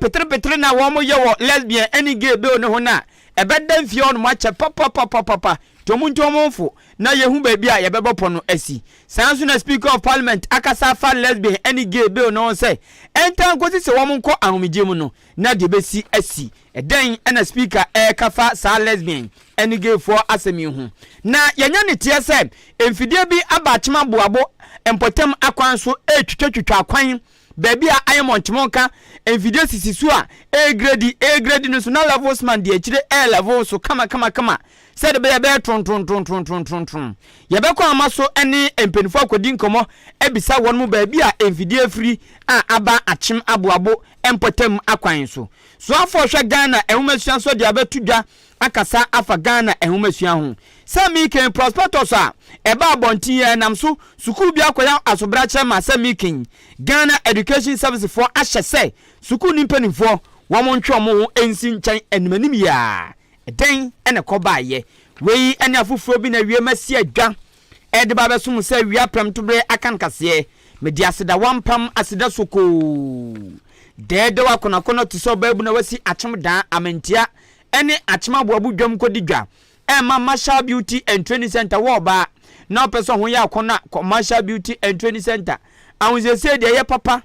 petre na wo mo ye wo lesbian any gay bill no ho na ebeda mfie on mo ache papa tomuntomfo na yehu baabi a yebebo no asi sanso na speaker of parliament akasa fa lesbian any gay bill no say enta nkosi se wo nko ahomije mu no na de besi asi eden na speaker kafa sa lesbian any gay for asemi hu na yenya ne tie se emfidie bi abachema boabo empotem akwan so etwetwetwa akwan baabi a ayemonchemonka emfidie sisisu a A grade no so na levels man de akire A level so kama said be tron yebekọ amaso ene empenifo akodi nkomo ebisa won mu baabi a emfidie free a aba achim aboabo empotem akwan so afọ hwe Ghana ehumasuan so de abetudwa akasa afa Ghana ehumasuan ho samiken prospectus a eba abonti nam so sukuu bi akoya asobra chema samiken Ghana Education Service for ahyese sukuu nimpenifo wọ́n ntwe mo ensi nkyɛn animanim ya den ene kɔbaaye wei ene afufuro bi na wie masi adwa ede ba besum sɛ wia pram to bre akan kase medi aseda wampam aseda soko dede wakonakono to so baabu na wasi achim dan amantia ene achim aboabu dwam kodi dwa Marshall Beauty and Training Center wo ba na person ho ya akona Marshall Beauty and Training Center ahunzese de ye papa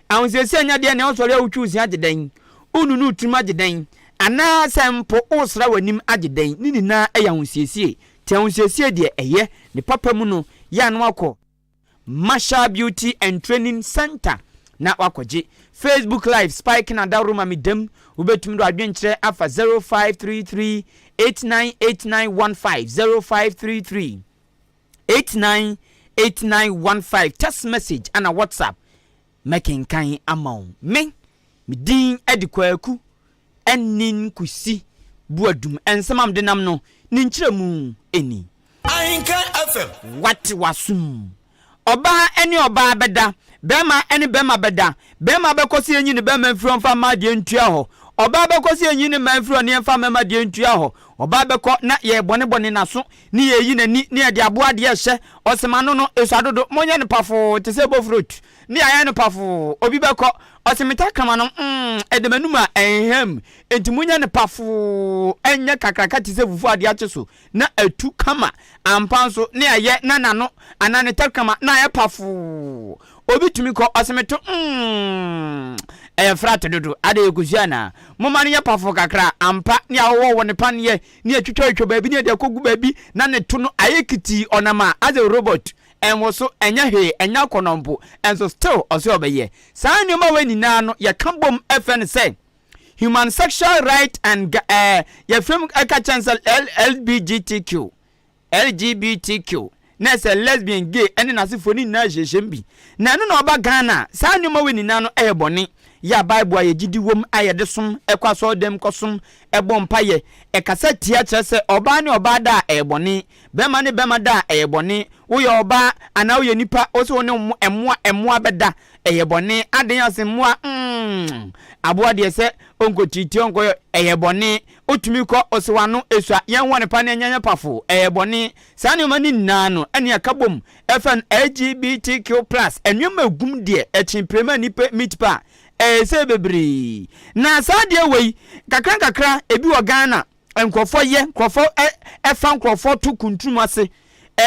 ahunzese nya de ne osore awutwusi ageden ununu utum ageden ana sempo osra wanim ageden nini na eya hunsiesie te hunsiesie de eye ne papa mu no ya no akọ Marshall Beauty and Training Center na wakoje Facebook live spike na daruma midem ubetum do adwenkyere afa 0533 898915 0533 898915 text message and a WhatsApp making kan amount me din edikwaku enin kusi buadum ensamam denam no ninkyeremu eni Ahenkan FM what wasum oba eni oba beda bema eni bema beda bema bekosi enyi ne bema mfiro mfa ma de ntua ho oba bekosi enyi ne mfiro ne mfa ma de ntua ho oba beko na ye bone na so ni ye yi nani ni ye de aboa de hye osemano no esuadodo monye ne pafo te se bofruit ni aya ne pafo obi beko osemita kama no edemanuma ehem entimunya ne pafo enye kakraka te se fufu ade acheso na atu kama ampanso ni aye nanano anane takama na aye pafo obi tumi ko osemeto frat dodo ade ekusiana moma ne pafo kakra ampa ni awo wo ne panye ni atwitwa baabi ni de kogu baabi na ne to no ayekiti onama as a robot enwo so enya he enya konompo enso still oso obeye saa nyoma weni na no ye kambom FN say human sexual right and ye from chancel LGBTQ na say lesbian gay ene na sifoni na jejembi na no oba Ghana saa nyoma weni na no boni ya Bible aye gidi wom aye de som ekwaso dem kosom ebompaye ekasa tia kyerese oba ne oba da boni bema ne bema da boni wo ye oba ana wo ye nipa o so ne emmoa beda boni aden ase mmoa aboa de se onko titi onko boni otumi ko osewano esua yen wone pa ne nyanya pafo boni sane mani nano ene akabom FN LGBTQ+ enwema gum de echimprema nipa mitpa se bebri na sadia wei kakra ebi wo Ghana enkofo ye nkofo efa nkofo to kuntum ase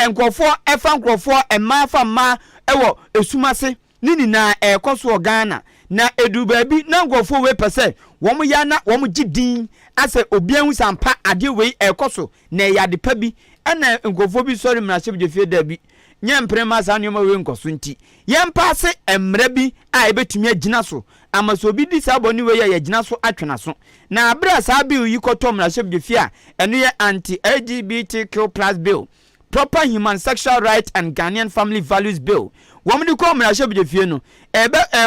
enkofo efa nkofo emafa ma ewo esumase nini na ekoso Ghana na edu baabi na nkofo we pese wo ya na wo gidin ase obianhu sampa ade wei ekoso na yade pa bi ena nkofo bi sori mrahye bjefie da bi nyemprema sa nyoma we nkoso nti yempase emre bi a ebetumi agina so amaso bi di saboni we ya agina so atwena so na abra sa bi yi kotom na shebde fia eno ye anti LGBTQ+ bill proper human sexual right and Ghanaian family values bill womdi ko na shebde fie no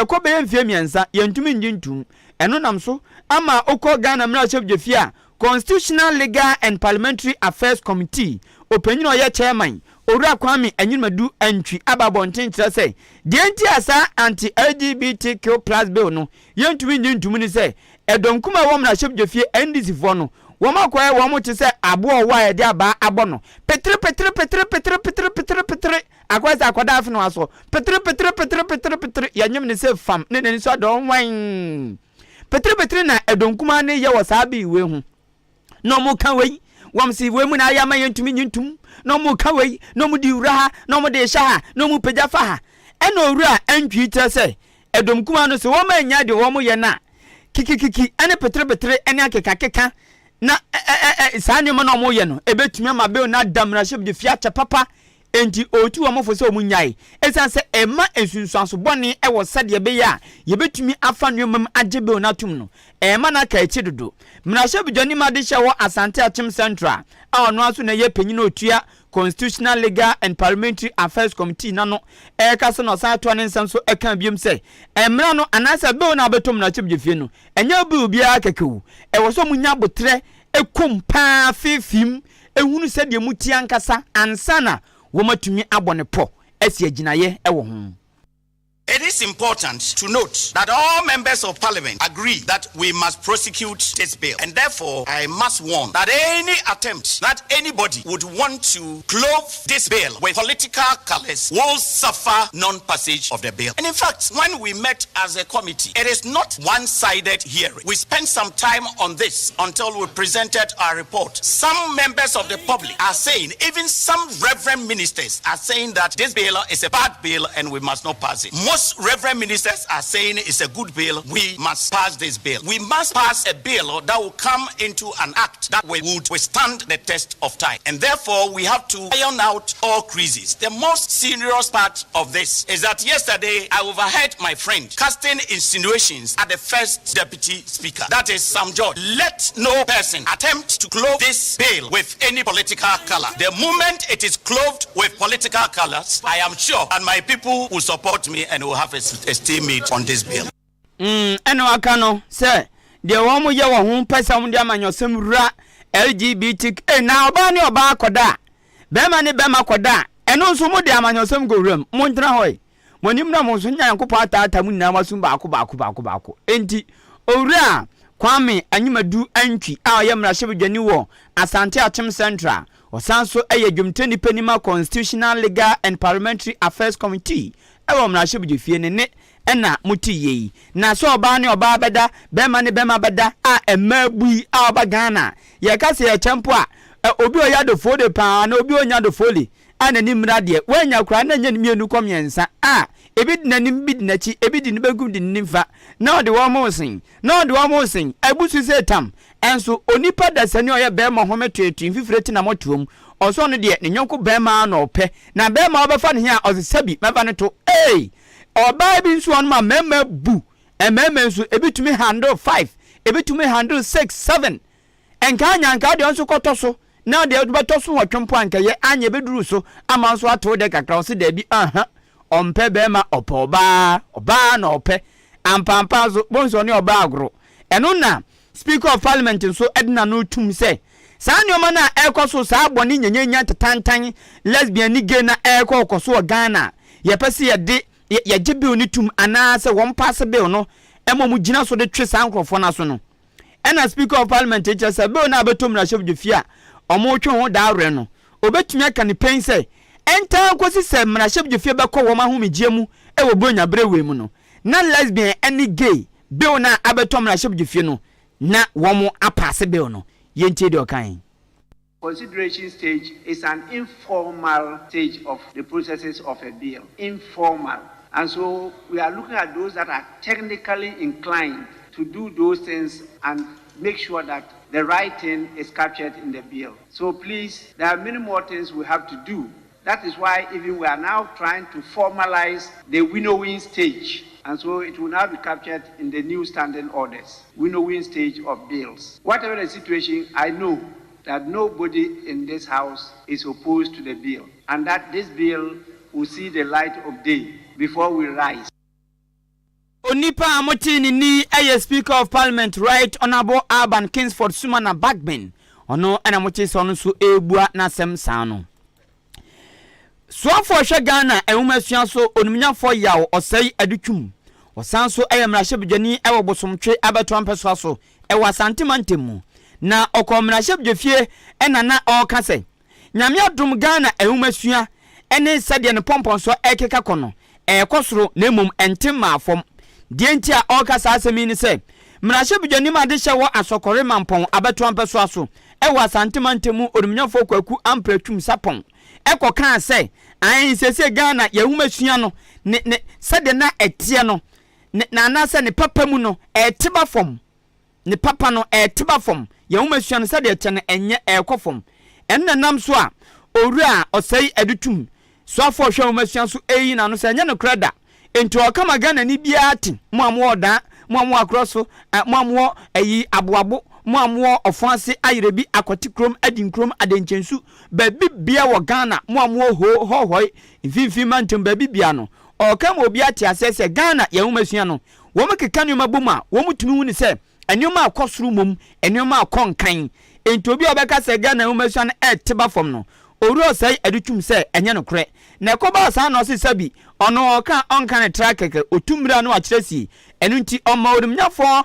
ko be mfie miensa yentumi njintum eno nam so ama okọ Ghana na shebde fia Constitutional Legal and Parliamentary Affairs Committee opanyino ye chairman Owura Kwame Anyimadu antwi ababonten kire say de enti asa anti LGBTQ+ bill no yentumi nyintum ni say edonkuma wom na hyebjefie NDC fo no wom akoye wom te say abo owa ye de aba abo no petre akwasa akoda afi no aso petre yanyim ni say fam ne so don wan petre na edonkuma ne ye wasabi we hu no mu kan we wam si we mu na ya ma yentumi nyintum no mu kan we no mu di wura ha no mu de sha ha no mu pagya fa ha ena owura antwi tre se edomkuma no se wo ma nya de wo mu ye na kikikiki ene petre ene akeka na saa nyoma na mo ye no ebetumi ma be na damra ship de fiacha papa enti otu wo mofo se o munyai esan se ema ensunsuanso bone e wo sade be ya ye betumi afa nyoma agebe na tum no ema na ka echi dodo mra ship joni ma de hye wo Asante Achim Central a ono aso na ye panyina otua Constitutional Legal and Parliamentary Affairs Committee nano kase no sa to ne nsam so eka biem se emra no anasa be na betom na chibje fie no enya bi bia kekewu e wo so munya botre ekum pa fefim ehunu se de muti ankasa ansana wo matumi abone po esi aginaye e wo ho. It is important to note that all members of parliament agree that we must prosecute this bill. And therefore, I must warn that any attempt that anybody would want to clothe this bill with political colors will suffer non-passage of the bill. And in fact, when we met as a committee, it is not one-sided hearing. We spent some time on this until we presented our report. Some members of the public are saying, even some reverend ministers are saying that this bill is a bad bill and we must not pass it. Most reverend ministers are saying it's a good bill. We must pass this bill. We must pass a bill that will come into an act that would withstand the test of time. And therefore, we have to iron out all creases. The most serious part of this is that yesterday I overheard my friend casting insinuations at the first deputy speaker, that is Sam George. Let no person attempt to clothe this bill with any political color. The moment it is clothed with political colors, I am sure and my people will support me and will have a stalemate on this bill. Eno akano say de wo mo ye wo ho pesa mo de amanyosem rura LGBT na oba ne oba akoda be ma ne be ma akoda eno nso mo de amanyosem go wuram mo ntena hoy mo nim na mo nso nya yankopɔ atata mu na masum baako enti owura Kwame Anyimadu Antwi a ye mra hyebdwani wo Asante Achim Central osanso eye dwumteni panima Constitutional Legal and Parliamentary Affairs Committee ewo mra hyebdwe fie ne ena muti yi na so oba ne oba beda be ma ne be ma beda a emabui a oba Ghana ye ka se ye champo a obi oya do fode pa na obi onya do foli ana ni mra de wanya kura na nya mienu komyensa a ebi dinanim bi dinachi ebi din begum din nimfa na ode wo mo sin abusu se tam enso onipa da sani oya be ma hometuetu fifireti na motuom oso no de ne nyonko be ma na ope na be ma obefa ne hia osesabi meba ne to oba bi nso on ma mema bu emema nso ebitumi handle 5 ebitumi handle 6 7 enka nyanka de nso kotoso na de beto so twempo anka ye anya beduru so ama nso ato de kakra so da bi ompe be ma oba na ope ampampa so bonso ne oba agro eno na Speaker of Parliament nso edna no tum se saa nyoma na ekoso saa boni nyenya tatantan lesbian ni gay na ekoso Ghana ye pese ye de ye gibe oni tum ana se won pass bill no mu gina so de twe saa nkrofo na so no ena Speaker of Parliament eche se bill na betom na chef de fia omo twe ho da awre no obetumi aka ne pen se enta kosi se mra chef de fia be ko wo ma ho megie mu wo bonya brewe mu no na lesbian any gay bill na abetom na chef de fia no na womo apase bill no yenti de okan. Consideration stage is an informal stage of the processes of a bill. Informal. And so we are looking at those that are technically inclined to do those things and make sure that the right thing is captured in the bill. So please, there are many more things we have to do. That is why even we are now trying to formalize the winnowing stage. And so it will now be captured in the new standing orders, winnowing stage of bills. Whatever the situation, I know that nobody in this house is opposed to the bill, and that this bill will see the light of day before we rise. Onipa amotini ni aye Speaker of Parliament Right Honorable Alban Kingsford Sumana Bagben ono ena mochi so no so ebua na sem sano so afo hwe Ghana ehumasuan so onumnyafo yawo osai adutwum osanso aye mrahye ewo bosomtwe abeto ampeso so ewo asantemantem na okomrahye bjefie ena na okase nyame adum Ghana ehumasuan ene sade ne pompon so ekeka kono ekosoro na emum entim afom die ntia okasa asemi ni se Mrashe bidwani ma de hye wo asokore mampon abeto ampeso aso e wa santemantemu onumnyafo kwaku ampratwum sapon ekoka se an sese Ghana yehumesua no ne sede na etie no na na se ne papa mu no eteba fom ne papa no eteba fom yehumesua no sede etie no enye ekofom enna nam so a owura osei edutum so afo hwe humesua so eyi na no se enye no kreda enti okama Ghana ni bia ati mo amoda mo amo akroso mo amo eyi aboabo mo amo ofanse ayerebi akwati krom adin krom adenchensu babi bia wo Ghana mo amo hohoi mfimfi mantum babi bia no okama obi ati asese Ghana yehumesua no wo mekeka no mabuma wo mutumi hu ni se enoma akosuru mom enoma akonkan enti obi obeka se Ghana yehumesua no eteba fom no owura sai adutum se enye no kre na ekoba sa na osi sabi ono oka onka ne trakeke otumra no akyeresi enu nti oma odumnyafo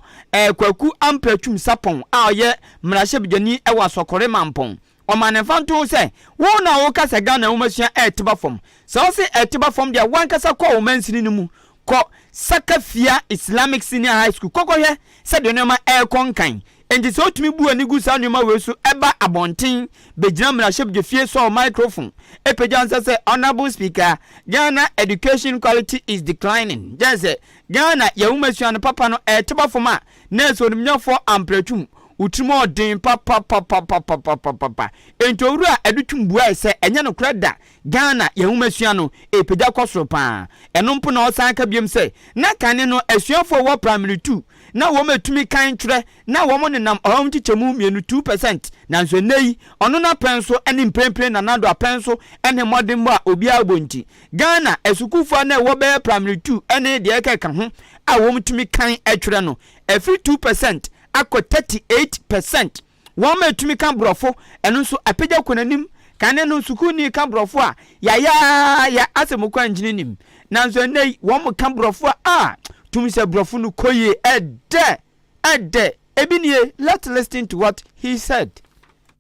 kwaku ampratwum sapon a oye mrahye bidwani ewa sokore mampon oma ne fanto se wo na wo kasa Ghana yehumesua eteba fom so osi eteba fom dia wankasa kwa wo mansini no mu ko Sakafia Islamic Senior High School kokohye se de no ma konkan enti so tumi bu ani gu sa nyoma wesu eba abonten bejina mrahye bidwafie so microphone epejansa se honorable speaker Ghana education quality is declining jase Ghana yehumesua no papa no eteba foma na so nimnyafo ampratwum utrimo den papa enti owura edutum bua ese enye no kreda Ghana yehumesua no epeja kwosoro pa eno mpo na osan ka biem se na kane no asuafo wo primary 2 na wo metumi kan twere na wo mo nenam ohom tichemu 2% na nso nei ono na penso ene mprempre na nado apenso ene modem ba obi abonti Ghana esukufo na wo be primary 2 ene de ekeka ho a wo metumi kan atwere no every 2% akọ 38% wo metumi kan brofo eno nso apegya konanim kane no sukuni kan brofo a ya asemukwa njininim na nso nei wo mo kan brofo a tumi se brofo no koye ede ebinie. Let's listen to what he said.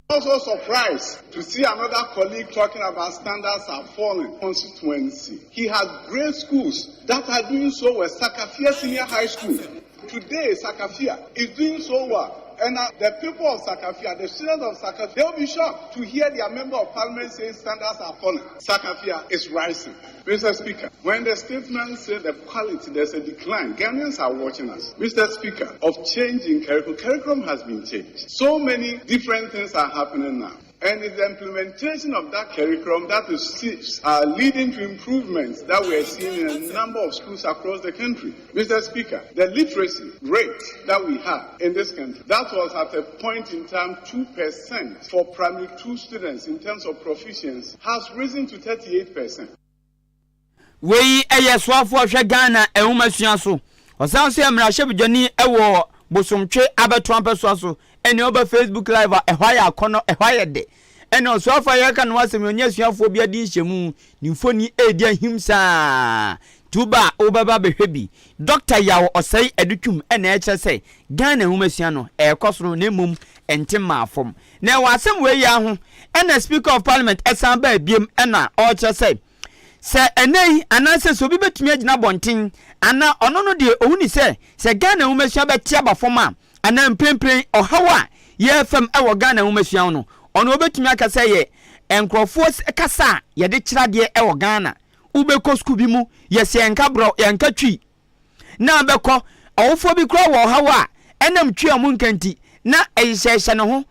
Also surprised to see another colleague talking about standards are falling constituency. He has great schools that are doing so well. Sakafia Senior High School. Today, Sakafia is doing so well. And the people of Sakafia, the students of Sakafia, they will be shocked to hear their member of parliament saying standards are falling. Sakafia is rising. Mr. Speaker, when the statement said the quality, there's a decline, Ghanaians are watching us. Mr. Speaker, of changing curriculum has been changed. So many different things are happening now. And it's the implementation of that curriculum that is leading to improvements that we are seeing in a number of schools across the country. Mr. Speaker, the literacy rate that we have in this country, that was at a point in time 2% for primary 2 students in terms of proficiency, has risen to 38%. We swafo hwe Ghana ehumesua so. Osanso ya mrahye bidwani ewo bosomtwe abeto ampeso so. Ene oba Facebook live ehwa ya akono ehwa ye de ene oswafa ye ka no asem onye suafo bia di nhemu ni mfoni edi ahimsa tuba obaba behwebi Dr. Yawo osai edutum ene eche se Ghana humesua no ekosoro na emum entima afom na wasem we ya ho ene Speaker of Parliament esan ba biem ena oche se enei ananse so bi betumi agina bonten ana ono no de ohuni se Ghana humesua betia bafoma ana mprempren ohawa ye fam ewo Ghana humesua no ono obetumi akasa ye enkrofo kasa ye de kirade ewo Ghana ubeko school bi mu ye se enka bro enka twi na beko awofo bi kro wo ohawa enam twi amu nkanti na eyisheshe no ho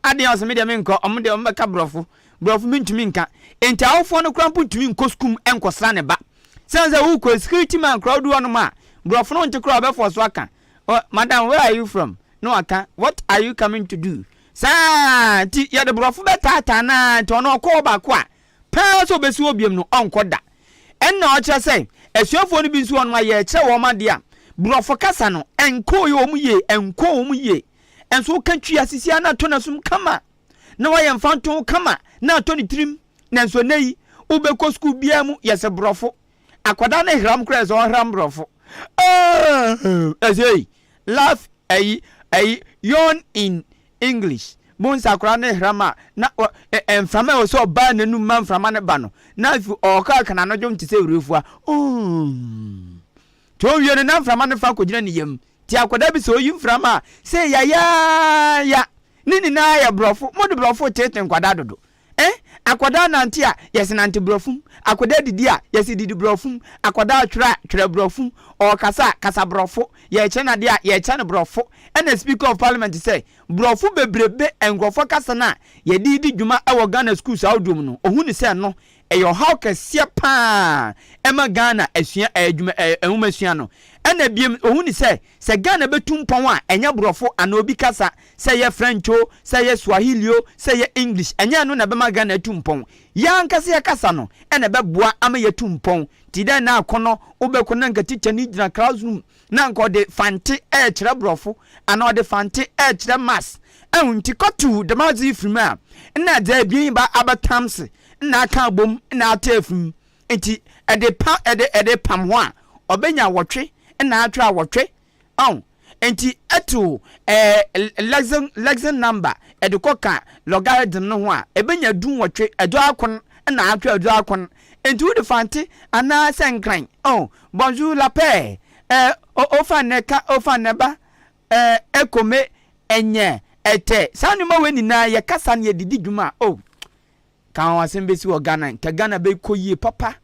ade oseme de menko omde ombeka brofo mintumi nka enti awofo no krampo ntumi nko school enkosra ne ba sense who ko security man crowd one ma brofo no nte kro obefo so aka. Oh, madam, where are you from? No, Akan. What are you coming to do? Sa, ti ya de brofu betata na to no ko ba kwa. Pa so besi obiem no onkoda. En na o kire say, esuafo no bi nsu on ma ye kire wo ma de a. Brofu kasa no enko yo mu ye. Enso kan twi asisi na to na sum kama. Na wa ye mfanto kama na to ni trim. Na nso nei ubeko school bia mu ye se brofu. Akoda na hram kra so hram brofu. Say laugh yawn in English. Bonsa krane hrama na enframa wo so ba nanu man frama ne ba no. Na if oka kana no jom ti se urefua. To wie ne na frama ne fa ko gina ne yam. ti akoda bi so yim frama say ya nini na ya brofo mo de brofo tete nkwada dodo akoda nanti a yes nanti brofum akoda didi a yes didi brofum akoda twra brofum o kasa brofo ye che na de a ye che na brofo and speaker of parliament say brofo bebrebe engrofo kasa na ye didi dwuma e Ghana schools awdom no ohun ni say no eyo how kase pa ema Ghana asua adwuma ehuma no ena biem ohun ni say Ghana betum pon a enya brofo ana obi kasa say ye French o say ye Swahili o say ye English enya no na bema Ghana tum pon ya nkase ya kasa no ena beboa ama ye tum pon ti den na akono obeko na nka teacher ni gina classroom na nka de fante kire brofo ana de fante kire mass ehunti kotu de mazi frima na da bien ba abatamse na aka bom na atafum enti ede pam ho a obenya wotwe na atwa wotwe enti eto lesson number ede koka logarithm no ho a ebenya dun wotwe edo akon na atwa edo akon enti wo de fante ana senkran bonjour la paix ofaneba ekome enye ete sanuma weni na ye kasa na ye didi dwuma kan wasembesi wo Ghana te Ghana be koyie papa.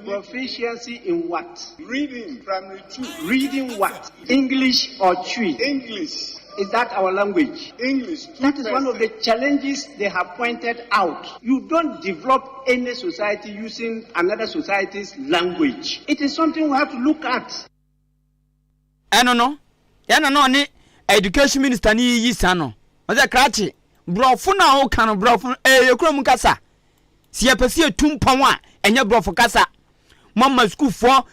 Proficiency in what? Reading, primary 2. Reading what? English or Twi? English. Is that our language? English. That is one of the challenges they have pointed out. You don't develop any society using another society's language. It is something we have to look at. I don't know. No ni education minister ni yi sano. Oza krachi brofo na o kan brofo yekrom kasa. Si yapesi etumpon a enye brofo kasa. Mama school for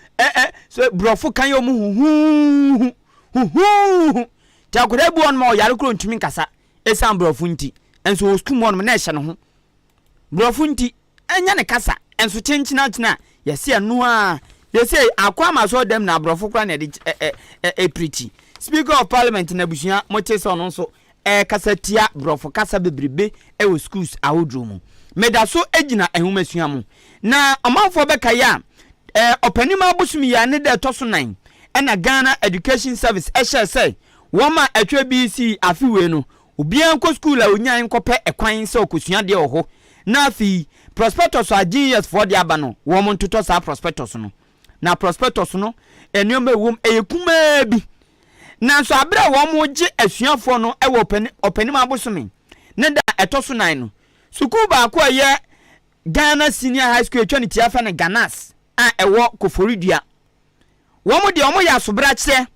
so brofo kan yo mu hu ti akoda bu on ma o yare kro ntumi kasa esam brofo nti enso school mo no na ehye no ho brofo nti enya ne kasa enso chenchina yesi anu a yesi akwa ma so dem na brofo kra na de preach. Speaker of Parliament na bushia motese ono so kasa tia brofo kasa bebrebe wo schools ahodromu meda so egina ehumasuam mu na amanfo beka ya opanima busumi ya ne de toso 9 na Ghana Education Service say woma atwa BC afiwe no obian ko school a onyan nkopɛ ekwan se okosua de oho na afi prospectus agents for the abano wom ntoto sa prospectus no na prospectus no enioma wom eyekuma bi na so abra wom gye asuafo no ewo opanima busumi ne da etoso 9 no sukuu ba ko ye Ghana Senior High School etwa ne tiafa ne Ganas a ewo Koforidua wom de omo ya sobra kye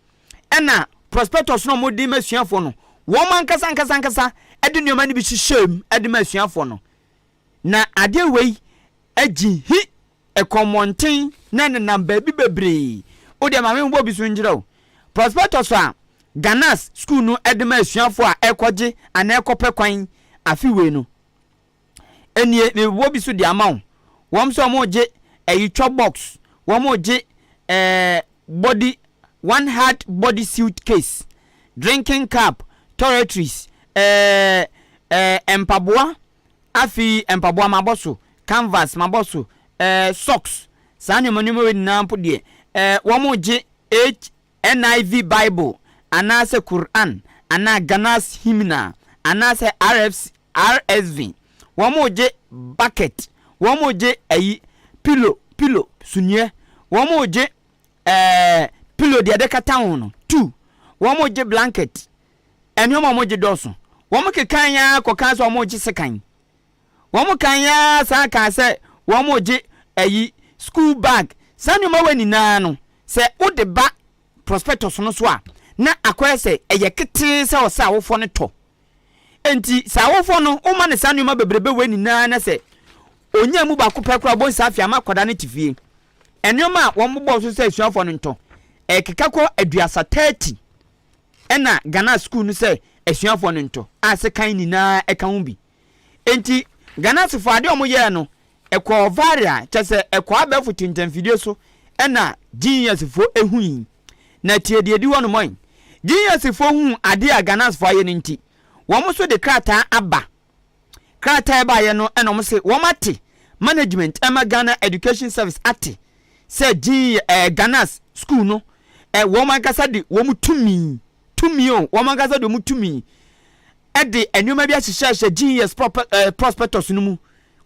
ena prospectus no modi masuafo no wom ankasa ede nneoma ne bi hyehyem ede masuafo no na ade wei agi hi ekomonten na ne namba bi bebre o de ma me mbo bi so ngirawo prospectus a Ganas school no ede masuafo a ekoje ana ekope kwan afiwe no enie me wo bi so de amawo wom so mo je eyitwa box wom je body one hard body suitcase drinking cup toiletries empaboa afi empaboa maboso canvas maboso socks sani monimo we nampo de wom je NIV Bible anase Quran ana Ganas hymnal anase RSV wom je bucket wom je pillow sunye wom je pillow de kata ho no 2 wom je blanket enioma mo je doso wom kekan ya kokan so wom je sekan wom kan ya sa ka se wom je school bag sanuma wani na no se ode ba prospectus no so a na akoye se kete se o sa wofo ne to enti sa wofo no o ma ne sanuma bebrebe wani na se onya mu ba ko pekra bon sa afia makoda ne tifie enioma wom bo so se asuafo no nto ekekako aduasa 30 ena Ghana school no se asuafo no nto ase kan ni na eka ho bi enti Ghana sefo ade omo ye no ekọ varia chese ekọ abefu tintan video so ena genius fo ehuin na tie de di wono moin genius fo hu ade a Ghana sefo aye nti wo so de krata aba krata ba ye no ena mo se wo mate management ema Ghana Education Service ate se Ghana school no woman kasa de womu tumi o woman kasa de womu tumi e de enuma bi ahyehyɛ GS prospectus no mu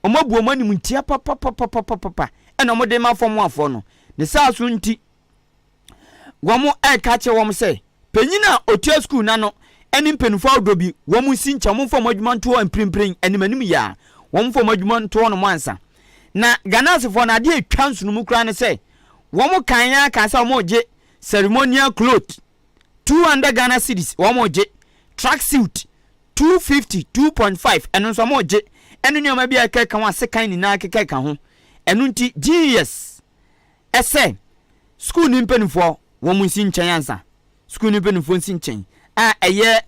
omabu omani mu ntia papa ena mo de ma fom afo no ne sa so nti womu ka che womu sɛ penyina otua school na no eni mpenufo odobi womu si ncha mo fom adwuma nto mprimprin animanim ya womu fom adwuma nto no mansa na ganasefo na de atwa nso no mu kra ne sɛ womu kan ya ka sɛ womu je ceremonial cloth 200 Ghana cedis womu je track suit 250 2.5 eno nso womu je eno ne ma bia keka wa sekan ni na keka ho eno nti GS ese school ni mpenufo womu si nchen ansa school ni mpenufo si nchen a eye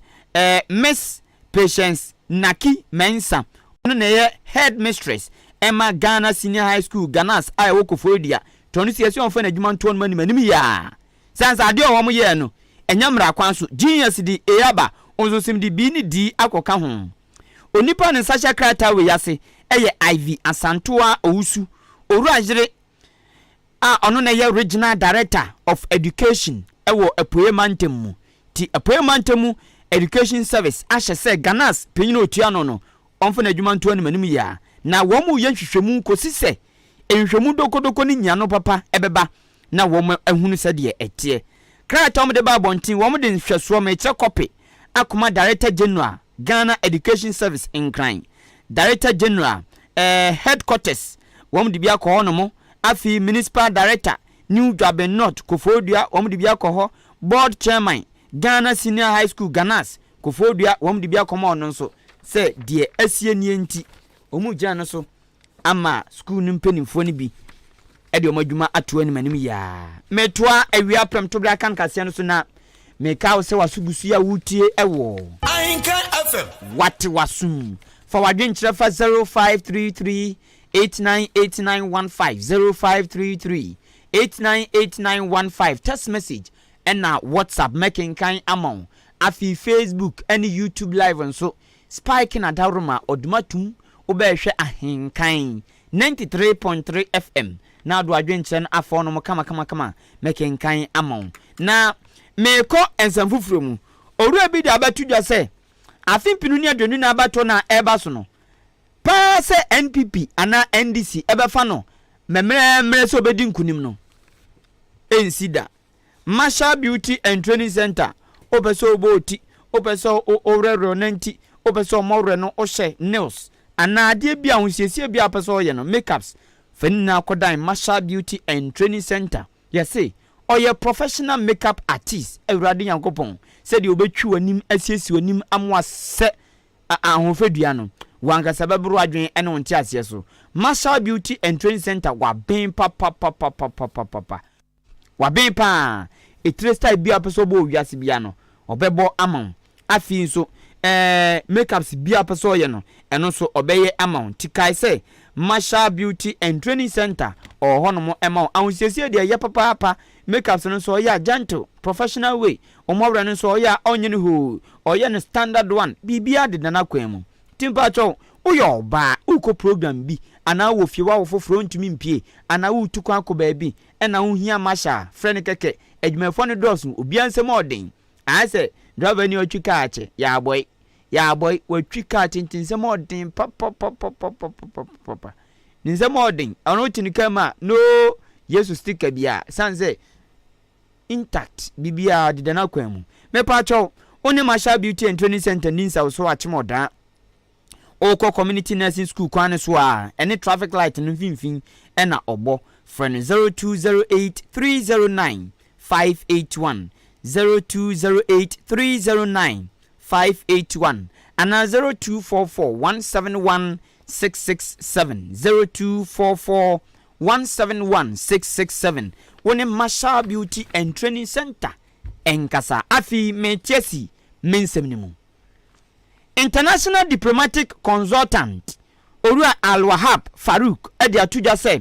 Miss Patience Naki Mensa ono na ye headmistress Emma Ghana Senior High School Ganas a wo kofodia tonu siesi on fa na adwuma nto no manim ya sansa ade o wo ye no enyamra kwan so genius di eyaba onzo sim di bi ni di akoka ho onipa ne sasha krata we yase eye IV Asantoa Owusu oru ajire a ono na ye regional director of education ewo Apuye Mantem mu ti Apuye Mantem education service ahye se Ganas penyina otua no onfa na adwuma nto no manim ya na womu ye hwehwemu kosi se enhwemu dokodoko ni nya no papa ebeba na womu ehunu se de etie krata om de ba bontin womu de hweso ma eche copy akoma director general Ghana Education Service in Crime director general headquarters womu de bia ko ho no mo afi municipal director New Dwaben North Kofodua womu de bia ko ho board chairman Ghana Senior High School Ganas Kofodua womu de bia ko mo no nso se de asie nie nti omu jana so ama school ni mpenimfo ni bi e de omadwuma ato ani manim ya metoa awia prem to bra kan kase no so na meka wo se wasubusu ya wutie ewo Ahenkan FM what wasum for wadwen kire fa 0533 898915 0533 text message and na WhatsApp making kan amon afi Facebook and YouTube live and so spike na daruma odumatum obehwe Ahenkan 93.3 FM na do adwenche na afọ no kama making kan amon na meko ensamfufuro mu oru bi da abatudwa se afimpinu ni adwenu na abato na eba so no pa se NPP ana NDC ebefa no memre so bedi nkunim no ensida Marshall Beauty and Training Center opeso oboti opeso orero nanti opeso mawre no ohye nails ana ade bia ahosiesie bia apeso ye no makeups fanina akodan Marshall Beauty and Training Center yesi oye professional makeup artist Ewurade Yankopon said you obetwi wanim asiesi wanim amwa se ahofadua no wanka sababru adwen ene wonte ase so Marshall Beauty and Training Center wa ben papa wa ben pa etresta bia peso bo wiase bia no obebo amon afi so makeups bia peso ye no eno so obeye amon tikai say Marshall Beauty and Training Center or honomo amon ahosiesie de ye papa makeups no so ya gentle professional way omowra no so ya onye no ho oye no standard one bibia de na kwan mu timpa cho uyo ba uko program bi ana wo fie wa wo foforo ntumi mpie ana wo tukwa akoba bi ena wo hia masha friend keke adwumafo no dosu obi ansem odin ase driver ni otwika ache ya boy watwika tintinsem odin papa ninsem odin ono tinika ma no yesu sticker bia sanze intact bibia de na kwan mu mepa cho oni Marshall Beauty and Training Center ninsa so achimoda Oko community nursing school kwane so a any traffic light no finfin ena obo friend 0208 309 581 0208 309 581 and 0244 171 667 0244 171 667 woni Marshall Beauty and Training Center enkasa afi metiesi mensemnimu International Diplomatic Consultant Orua Al-Wahab Farouk edi atuja say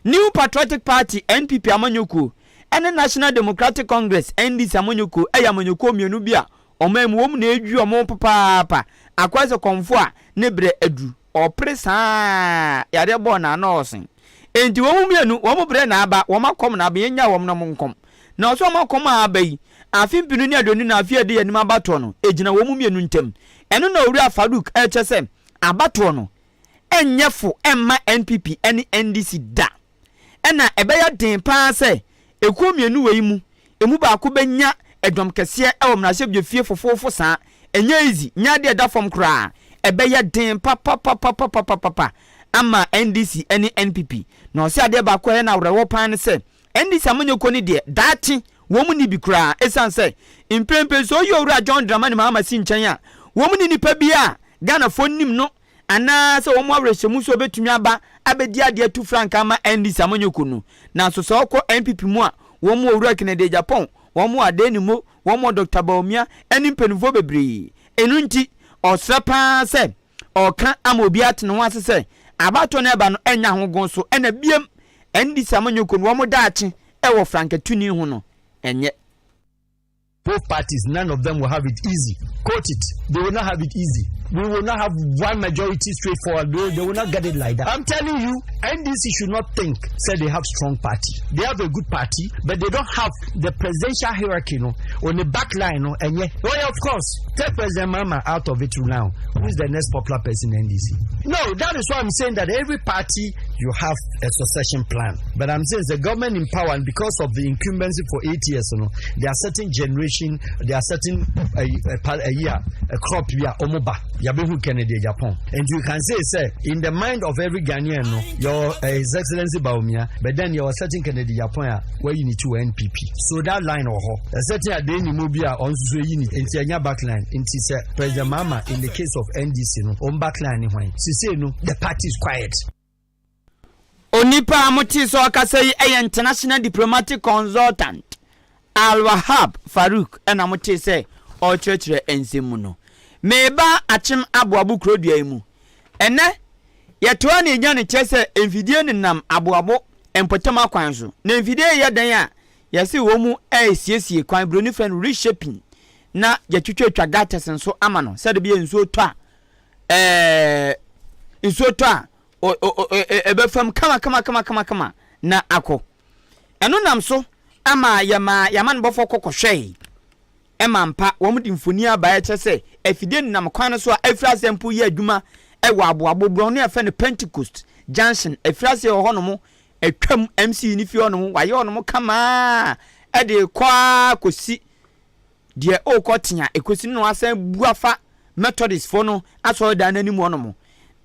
New Patriotic Party NPP amanyoko and National Democratic Congress NDC amanyoko amanyoko mienu bia omam wom na edwu omo papa akwaze konfo a ne bre adu opresa yade bo na nosin enti wom mienu wom bre na aba wom akom na aba yenya wom no monkom na oso ma koma abai afin pinu ni adoni na afia de anim abato no ejina wo mu mienu ntem eno na owura Faruk chese abato no enyefo emma NPP ene NDC da ena ebeya den pa se ekuo mienu wei mu emu ba ko benya edom kese e wo mrahye bjefie fofofo saa enye easy nya de da fom kra ebeya den pa ama NDC ene NPP na osi ade ba ko he na wrewo pan ne se NDC amanyoko ni de dachi wo mu ni bi kra esan se impempe so yo owura John Dramani Mahama si nchen a wo mu ni nipa bia Ghana fonim no ana se wo mu awrehemu so betumi aba abedi ade tu franka ama NDC amanyoko no na so so ko NPP mu a wo mu owura Kennedy Japan wo mu adenimo wo mu Dr. Baumia eni mpenufo bebre enu nti osrapa se oka amobi atene ho ase se abato na eba no enya ho gon so ena biem NDC amanyoko no wo mu daachi e wo franka tuni ho no enye. Both parties, none of them will have it easy. Quote it. They will not have it easy. We will not have one majority straightforward. They will not get it like that. I'm telling you, NDC should not think, say they have strong party. They have a good party, but they don't have the presidential hierarchy, on the back line, and yet, well, of course, take President Mahama out of it now. Who is the next popular person in NDC? No, that is why I'm saying that every party, you have a succession plan. But I'm saying the government in power, and because of the incumbency for 8 years, there are certain generation, there are certain a year, a crop year, omoba. Yabehu Kennedy Japan. And you can say, in the mind of every Ghanaian, your His Excellency Baumia, but then you're certain Kennedy Japan where you need to NPP. So that line or a certain Adeni Mobia on Suini, into your backline, into President Mama in the case of NDC, on backline, she say no, the party is quiet. Onipa Amuti so akasai a international diplomatic consultant Al-Wahab Faruk and Amuti say all church ensimuno. Meba achim abuabu krodua mu ene yetoa ne nya ne chese enfidie ne nam abuabo empotema kwan so na enfidie ye dan a yesi wo mu esiesie kwan broni friend reshaping na yatwetwa gates nso ama no sɛ de bia nso to a nso to a ebefam kama na akɔ eno nam so ama yama no bofo kokohwɛ emampa wo mu dimfoni aba chese efide nam kwan so a efrase mpo ye adwuma e wa aboabo bro no efe ne Pentecost Junction efrase ho no mo atwam MC ni fi no mo waye no mo kama e de kwa kosi de o kotia ekosi no asan buafa Methodist fo no aso da nanim no mo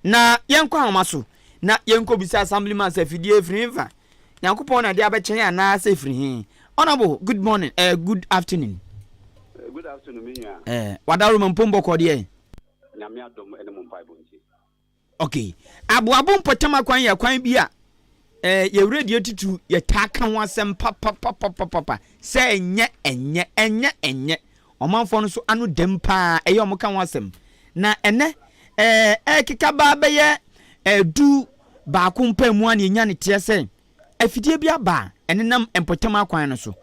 na yenkwa homa so na yenko bisa assemblyman se fidie efrinfa yankopon na de abechen ya na se efrin honorable good morning good afternoon. Good afternoon, Minya. Wadaru mpombo ko de. Nyame adom ene mpaibo nti. Okay. Abuabu mpotama kwan ya kwan bia ye radio tutu ye taka ho asem papa. Se enye. Omanfo no so anu dempa eye omka ho asem. Na ene kika ba be ye du ba ko mpamu an enya ne tie se afidie bia ba ene nam mpotama kwan no so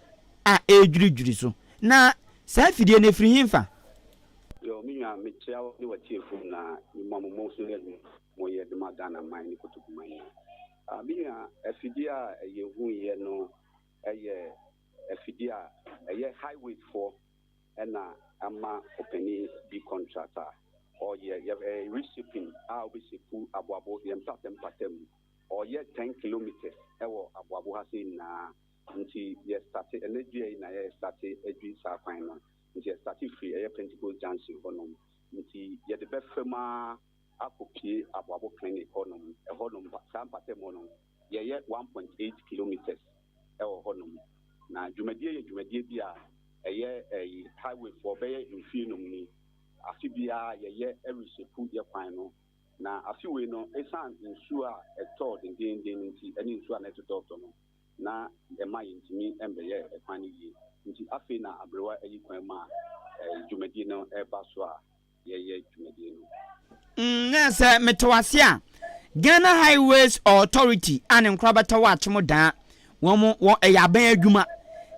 a ejurujuri so. Na sa fidie ne firi himfa yo minya metia ni watiefu na imamu monso ne mo ye de magana man ni kutubu man minya afidie a yehu ye no eye afidie a eye highway for na ama openi bi contractor or ye receiving obisipu aboabo ye mpatem or ye 10 kilometers ewo aboabo ha say na nti ye start energy na ye start edwi sa kwan no nti ye start free ye Pentecost Junction honom nti ye de befema akopie aboabo clinic honom sa mpatem honom ye 1.8 kilometers ewo honom na dwumadie bi a eye highway for be infinom ni afibia ye eresepu ye kwan no na afiwe no esan nsu a eto den nti eni nsu a neto doctor no na ema yintimi embeye ekwan yi nti afi na abrewa eyi kwan ma dwumadi no eba so a ye dwumadi no na se metowase a Ghana Highways Authority an nkrabata wa achimoda wo eyaban adwuma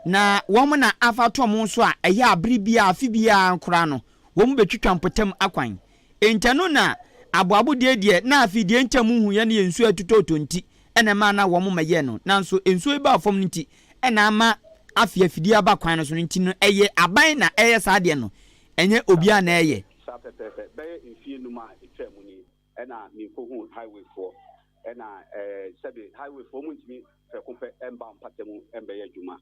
na wo na afato mo so a eya abribia afibia nkra no wo mu betwitwa mpotam akwan entano na aboabo de na afidie ntamu hu ye na yensu atutoto nti ena ma na wo mu maye no nanso ensu eba afom nti ena ama afia fidi aba kwan no so nti no eye aban na eye saade no enye obi a na eye sa pepepe be infie numa etwa ni na me ko hu highway for na sebe highway for mu ntimi fekope emba mpatemu embe ya djuma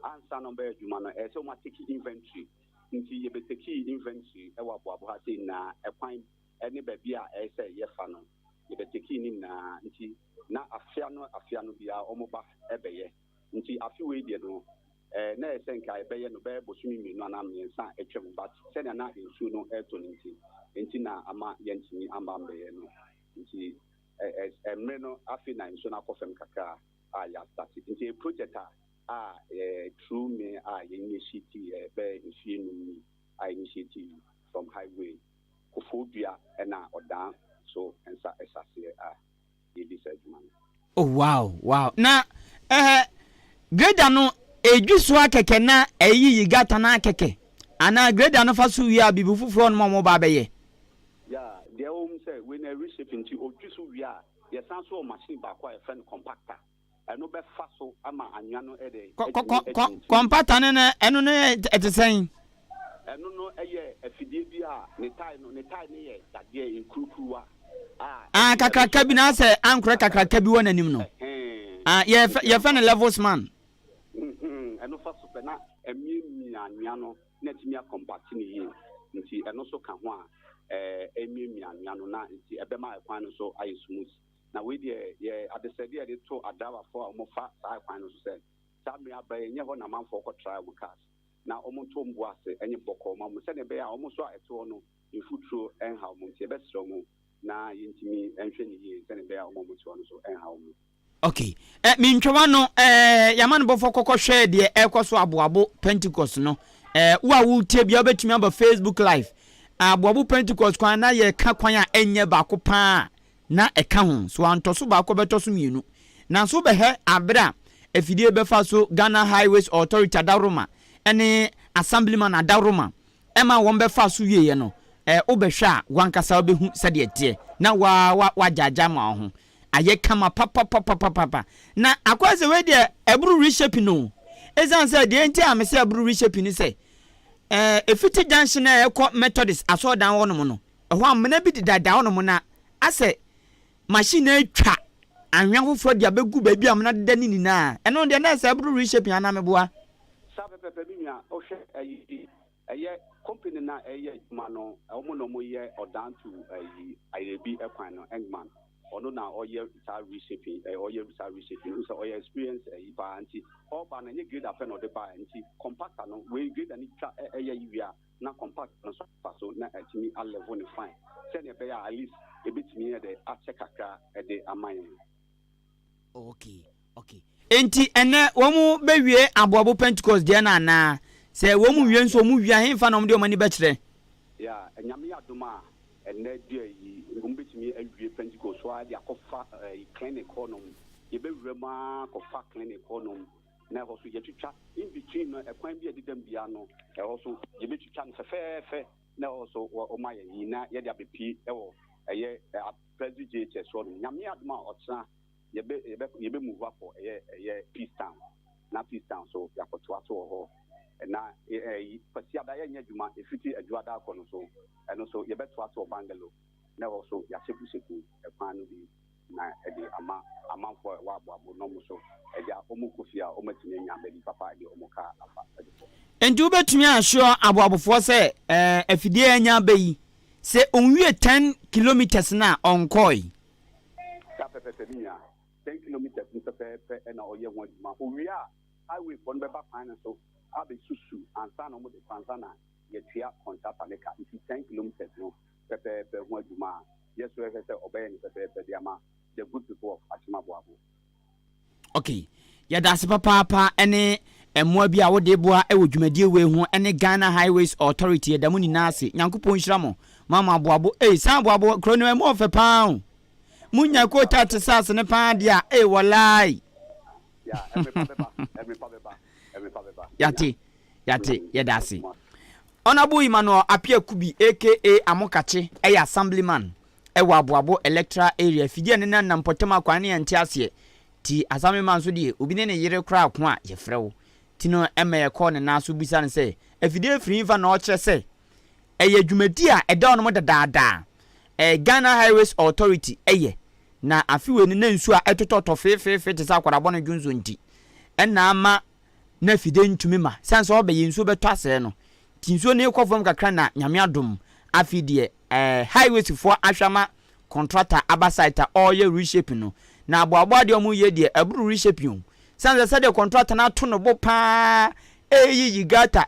ansa no be ya djuma no so ma take inventory nti ye be take inventory e wa boabo ha sei na ekwan ene ba bia say ye fa no ye be take ni na nti na afia no bia omoba ebe ye nti afi we die no na esenka ebe ye no be bosumi minu na miensa etwem but se na nsu no eto nti na ama yentimi amba mbe ye no nti emre no afi na nsu na kofem kaka ya start nti project through me initiative be nsu initiative from highway kofodua na odan so ensa esase oh wow na grader no edwiso akeke na eyi gata na akeke ana grader no fa so wi a bibu fufuro no mo ba beye yeah they say when a reshape into odwiso wi a ye san so machine ba kwa e friend compactor eno be fa so ama anwa no e de compactor ne eno no etesen eno no eye afidie bi a ne tie ne ye dade enkurukuwa kakraka bi na se ankure kakraka bi wona nim no ye fa ne levels man eno fa super na emi anwa no na timi a compact ni yi nti eno so ka ho a emi anwa no na nti ebema ekwan no so ayi smooth na we de ye adesede ye to adawa for mo fa sa ekwan no so se sa me abaye nye ho na manfo ko try mo cars na omo to mbo ase enye boko ma mo se ne be ya omo so eto no infutro enha mo nti be sro mo na yintimi enhwe ni ye se ne be ya omo mo to no so enha mo. Okay. Mi ntwa no yaman bofo kokko de ekoso aboabo Pentecost no wo a wo tie bia obetumi aba Facebook live aboabo Pentecost kwan na ye ka kwan a enye ba ko pa na eka ho so antoso ba ko betoso mienu na so be he abra efidie be fa so Ghana Highways Authority Adaroma ene Assemblyman Adaroma ema won be fa so wieye no obehwe a wankasa obehu sade tie na wa jaja ma ho aye kama papa na akwaze we de ebru reshape no ezan say de enti amese ebru reshape ni say efiti junction na ekọ Methodist aso dan wono no ho amena bi didada wono mo na ase machine atwa anwan foforo dia begu ba bi amena de ni na eno de na say ebru reshape ana meboa sabe pepe bi mia o hwe aye company na aye ma no omo no mo ye odan to aye bi ekwan no engman ono na oye sa reshaping oye sa reshaping so oye experience ba anti oba na nye grade afa no de ba anti compactor no we grade ani twa eye yiwia na compactor no so na atimi a level ni fine say ne be ya at least e bitimi e de a check akra e de amaye. Okay enti ene wo mu bewie aboabo Pentecost de na say wo mu wie nso mu wie ahemfa na mo de omani be kire ya nyame adoma ene de yi ngumbetimi awie Pentecost so ade akofa clinic honum ye be wrema kofa clinic honum na ho so ye twitwa in between no ekwan bi adidam bia no e ho so ye be twitwa no fefefe na ho so o ma ye na ye de abepi e wo eye president JHS so nyame adoma otra ye be move up for eye Peace Town na Peace Town so yakoto ato ho na pasi ada ye nya djuma efiti adwada akono so eno so ye beto ato bangalo na also ya sepu ekwan no bi na ede amanfo wa aboabo no mo so ede omukofia omatime nya bedi papa ede omuka afa enti ubetumi ahyo aboabofo se afidie anya bayi se onwie 10 kilometers na onkoi ka pepe nya 10 kilometers pepe na oye ho adwuma owia highway for no be ba pan so abe susu ansa no mo de pansa na ye tia contractor ne ka 10 kilometers no pepe ho adwuma yes we say obey ni pepe de ama the good people of Ashimabo. Okay ya dase papa ene emmoa bi a wo de boa e wodwumadie we ho ene Ghana Highways Authority da mu nyina ase nyankopon hyira mo mama aboabo san aboabo krono emu ofe paa munya ko tate sase ne paa dia walai ya every papa yate ya dase Honorable Emmanuel Apia Kubi aka Amokache Assemblyman ewa aboabo electoral area fidie ne na nampotema kwane ante ase ti asame man so die obi ne yere kra ko a ye frewo tino eme call ne naso bisa ne say afide free fa na o kire say eye dwumadi a eda ono mo dadaada Ghana Highways Authority na afiwe ni na nsu a etototo fe te sa kwara bono dwunzo nti na ama na fide ntumi ma sanse obaye nsu beto ase no tinso ne ekofom kakra na nyame adom afide highways for ahwama contractor abasite oye reshape no na aboabo de omu ye de aburu reshape yo sanse se de contractor na to no bo pa eyi gata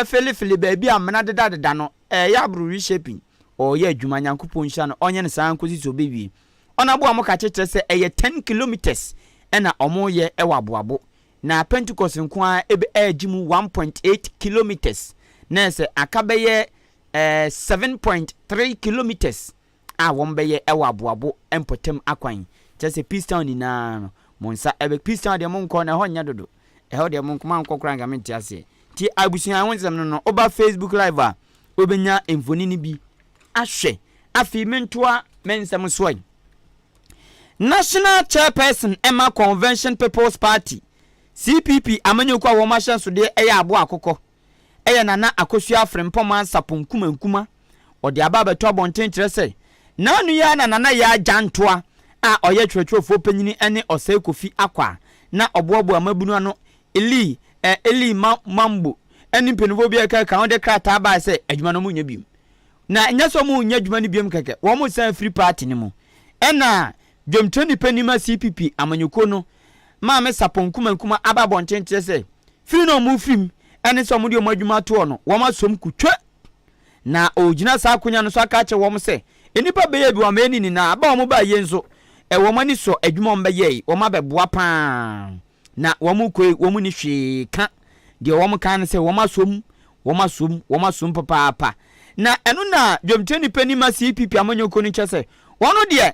fele baby amana deda no ya aburu reshape oye adwuma nyankopon hia no onye ne san kosi so bewie ona bo amoka cheche se 10 kilometers na omoye ewa aboabo na Pentecost nko ebe agimu 1.8 kilometers na se akabeye 7.3 kilometers a wombeye ewa aboabo empotem akwan chese Peace Town ni na monsa ebe Peace Town de monko na honya dodo ho de monko man kokora ngamenti ase ti abusuan wonsem no oba Facebook live a obenya emfoni ni bi ahwe afi mentoa mensem soy National Chairperson Emma Convention People's Party CPP amanyokwa wo ma hyanso de abo akokɔ nana akosua frempoma saponkum nkuma ode aba beto abonten kire sɛ nanu ya nana ya jantoa a ɔyɛ twetwefo panyini ene ɔsɛ kofi akwa na ɔboabo amabunu ano eli mambo eni mpenufo bi aka ho de krata ba sɛ adwuma no mu nya biem na nya so mu nya adwuma no biem keke wo mu san free party ni mu ɛna dwomtoni panima CPP amanyoko no ma me saponkum nkuma aba bonten kire sɛ firi no mu frim ene so mu de mo adwuma to no wo ma som kutwa na ogina sa akonya no so aka che wo mo sɛ enipa beye bi wo ma eni ni na aba wo mo ba ye nso wo mani so adwuma mo beye wo ma beboa pa na wo mu koi wo mu ni hwe ka de wo mo kan sɛ wo ma som papa na eno na dwomteni panima CPP amanyoko no kyese wono de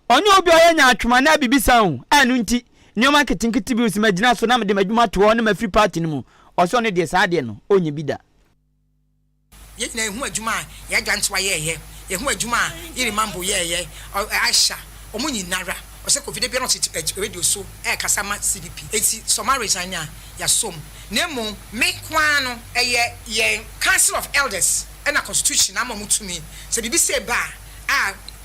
onye obi oye nya atwuma na bibisa hu anu nti nyoma ketinkiti bi usima gina so na me de madwuma to no ma free party ni mu oso ne de saa de no onye bida ye na hu adwuma ya gantwa ye hu adwuma iri mambo ye aisha omunyi nara ose covid bi no radio so kasama CDP eti summary anya ya som nemo me kwa no ye Council of Elders and a constitution ama mutumi se bibi se ba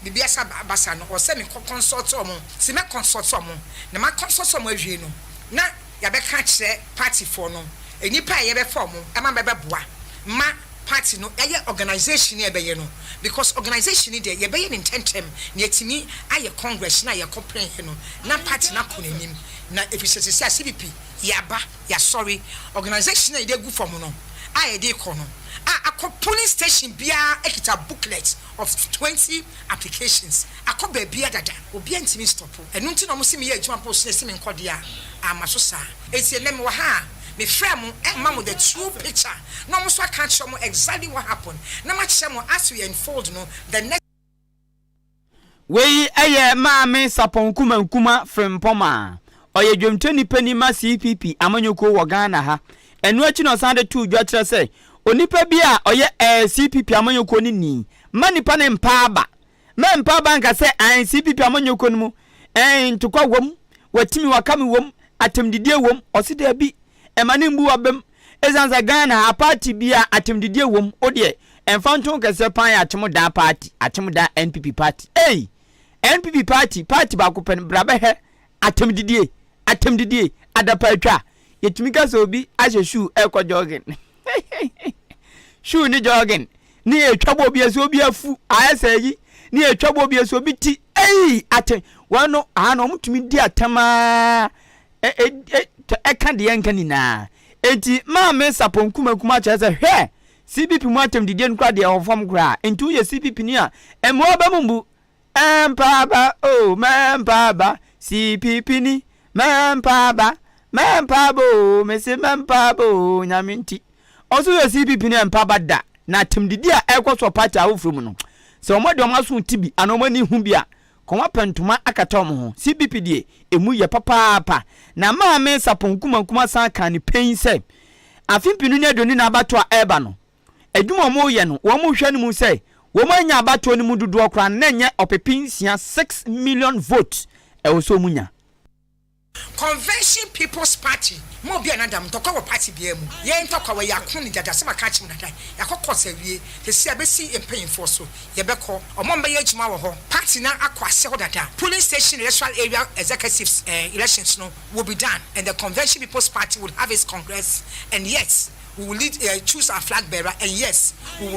bibi asa basa no o se me consult omo se me consult omo na ma consult omo ahwie no na ya be ka kire party for no enipa ye be form ama be boa ma party no ye organization e be ye no because organization dey ye be ye intentem na yetimi aye congress na ye complain no na party na konanim na efisese se CDP ya ba ya sorry organization e dey go form no aye dey kono a polling station bia ekita booklet of 20 applications akoba bia dada obi antimi stop enu nti no mo simi ye adwuma post na simi nkodia amaso sa eti nem wa ha me frame mamo the true picture no mo so aka show mo exactly what happened na ma che mo as we unfold no the next we eye maame saponkuma nkuma frempoma oye dwomtoni panima CPP amanyoko wo Ghana ha enu achi no san de tu dwa kire se onipa bi a oye CPP amanyoko ni manipa ne mpaaba nka se an CPP amanyoko mu ntokwa wom watimi wakame wom atemdidie wom osida bi emane mbu wabem ezanza Ghana a party bi a atemdidie wom ode emfanton kese pan ya achemuda party achemuda NPP party NPP party ba ko pen brabe he atemdidie adapa atwa yetumi ka so bi ahye shoe eko jogging shoe ni jogging ni etwabo bi eso bi afu ayesayi ni etwabo bi eso bi ti ate wano no mutumi di atama eka de yanka ni na enti maame saponkum chese hwe CPP mu atemdidie nkra de ofam kra enti ye CPP ni a emo abambu empaba mempaba CPP ni mempaba mesi mempabo nyaminti oso ye CPP ni empaba da na atemdidie a ekoso party awofrum no se omode omaso tibi anomani hu bia konwa pentuma akata omo ho CPP die emu ye papa na maame saponkum san kan ni pen se afimpinu ne adoni na abato a eba no adwuma mo ye no wo mo hwa ni mu se wo mo anya abato ni mu dudu okra na nye opepinsia 6 million votes e wo so munya Convention People's Party mo bi anadam tokwa wo party bi emu ye ntokwa we yakun dada se maka chim dada yakokọ sawie te se abesi empanyinfo so ye beko omomba ye adwuma wo ho party na akwase ho dada polling station electoral area executives elections no will be done and the Convention People's Party will have its congress and yes we will choose our flag bearer and yes we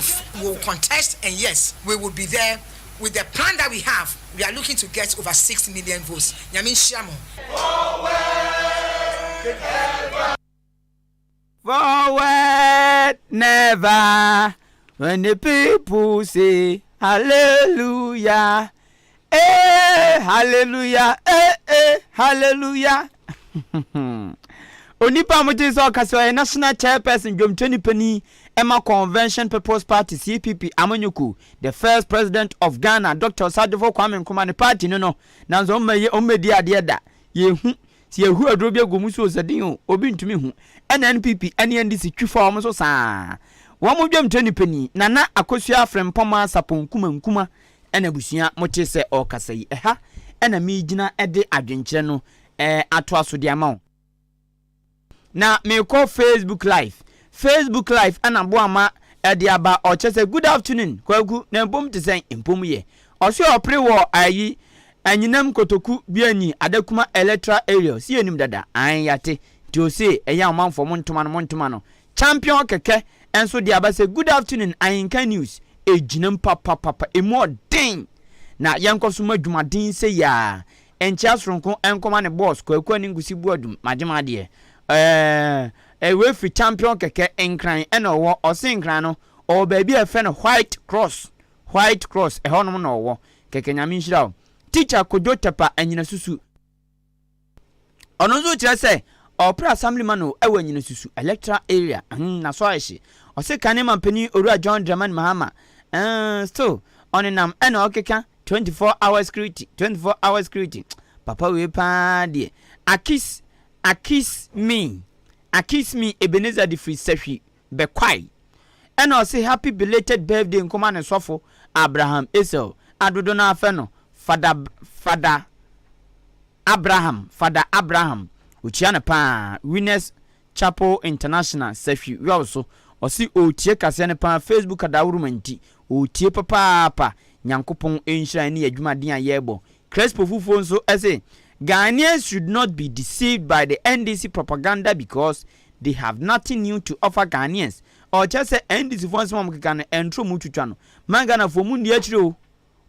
will contest and yes we will be there. With the plan that we have, we are looking to get over 6 million votes. Yamin Shamo. Forward, never. When the people say hallelujah, hallelujah, hallelujah. Onipa motis okaso national chairperson Jom 20 penny Emma Convention People's Party CPP Amanyuku, the first president of Ghana, Dr. Sadifo Kwame Nkrumah party no nanzo omedi ade da yehu si yehu adrobia gomuso zadin obi ntumi hu NNPP NNDC twifa om so saa wo mo Jom 20 penny nana akosua frempoma sapon nkuma ena busua moche se okasa yi eha ena mi gina ede adwenkyere no ato aso de ama na me call Facebook live ana bo ama ede aba o chese good afternoon kwagu na mbom te sen mbom ye o se opre wo ayi anyinam kotoku biani adakuma electoral area si enim dada an yate ti o se eya amanfo montoma no champion keke enso de aba se good afternoon Ahenkan news ejinam papa emo den na yankoso madwumadin se ya encha soronko enkoma ne boss kwaku ani ngusi buadum mademade we free champion keke enkran ena wo osinkran no o baby efe no white cross honom no wo keke nyame nhira teacher kojo tepa anyina susu ono zo kire se opera assemblyman no ewa anyina susu electoral area na so ayeshi o se kane mampani Orua John Draman Mahama still onenam ena okeka 24 hours security papa we pa de Akis me Ebenezer the free sefi be kwai and I say happy belated birthday in command and sofo Abraham Esau adodo na afa no father Abraham uchiana pa Winners Chapel International sefi we also o si o tie kase ne pa Facebook adawrumanti o tie papa nyankopon enhira ne adwuma den ayebo Crespo fufu nso ese Ghanaians should not be deceived by the NDC propaganda because they have nothing new to offer Ghanaians. Or just say NDC for some can entro mutuano. Mangana for mundi achiro.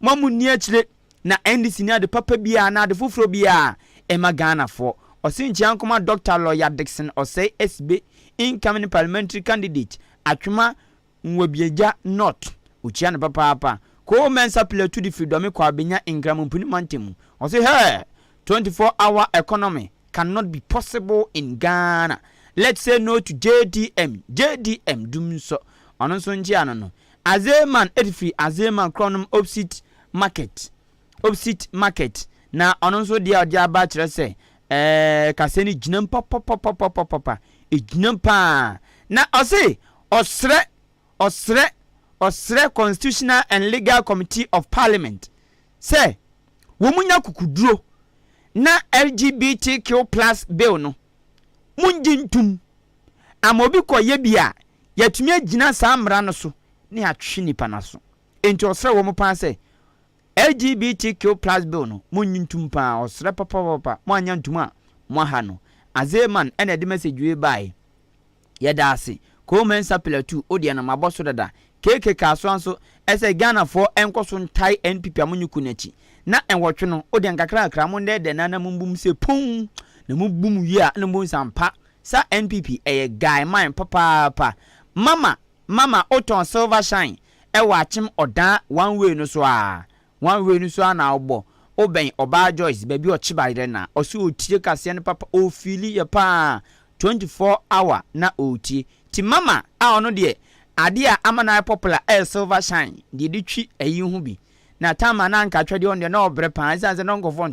Mamundi achile na NDC near the papa bia na the fufro bia. Emma Ghana for. Or since Yankoma Dr. Lawyer Dixon or say SB incoming parliamentary candidate. Achuma Nwebieja not. Uchiana papa. Ko mensa play to the freedom kwa benya ingramu puni mantemu. Or say hey. 24-hour economy cannot be possible in Ghana. Let's say no to JDM dum so ono so njiano no Azeman edifi Azeman chronom opposite market na ono so dia aba kire se kaseni ginam papa ginam pa na osre Constitutional and Legal Committee of Parliament say womunya kukuduro na LGBTQ+ bill no munjintum amobi koye bia yatumi agina saa mra no so ne atwe nipa na so enti osre wo mo pa se LGBTQ+ bill no munjintum pa osre papa mo anya ntum a mo ha no Azeman ene de message we bai yedase ko mensa platu odi na maboso dada keke kaso anso ese Ghana for enkoso ntai NPP amunyuku nachi na enwotwe no odi ankakra akra mo de na mumbum se pum na mubum wi a na mo sampa sa NPP guy man papa mama oton silver shine watchim odan one way no so na obo oben oba Joyce baby ochibaire na osi otie kase ne papa o fili ya pa 24 hour na otie ti mama a ono de ade a amana popular silver shine de twi ayi hu bi na tama na anka twede on de na obre pa isanse no ngofo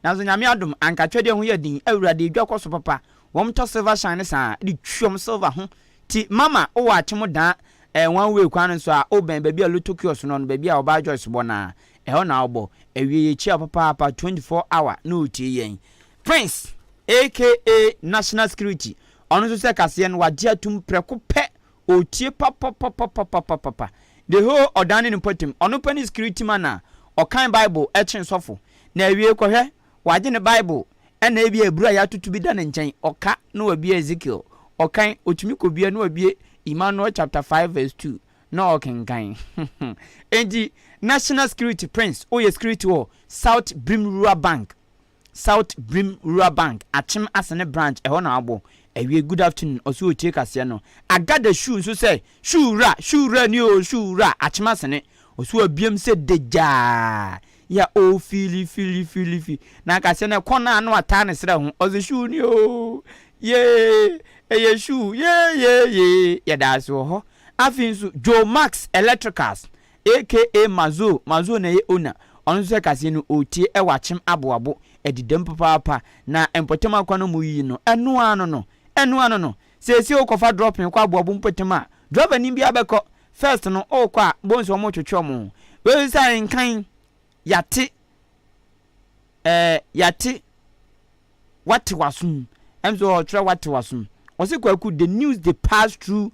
na so nyame adom anka twede hu ya din awurade dwa so papa wom to silver shine sa de twom silver ho ti mama o wa chimo da one way kwan so a oben baby a lutokio no baby a oba Joyce bona ho na obo ewie ye chia papa 24 hour no tie yen Prince aka national security ɔno nso sɛ kaseɛ no wagye atum prɛko pɛ otie papa the whole ɔdane ne potem ɔno pɛ ne security man a ɔkan bible ɛkyen sɔfo na awie kɔhwɛ wagye ne bible ɛna ebi ebura ya tutu bi da ne nkyɛn ɔka na wabie Ezekiel ɔkan otumi kɔbie na wabie Emmanuel chapter 5 verse 2 na ɔkenkan enti national security prince oyɛ security wɔ South Brim Rural Bank Achim Asane branch ɛhɔ na abo awie good afternoon ɔso otie kaseɛ no agada shoe nso sɛ shoe ra ni o shoe ra Achim Asane ɔso abiem sɛ deja ya o fili na kaseɛ no kɔna no ata ne srɛ ho ɔso shoe ni o ye shoe ye ya da so hɔ afin so Joe Max Electricals aka Mazo na ye owner ɔno nso sɛ kaseɛ no otie ɛwɔ Achim aboabo edidem papa na empotem akwa no mu yi no eno ano no sesi okofa drop me kwa aboabo mpotem a driver ni bia beko first no okwa bonso mo twetwe mo we say nkan yate wate wasum emso otre wate wasum ose kwaku the news they pass through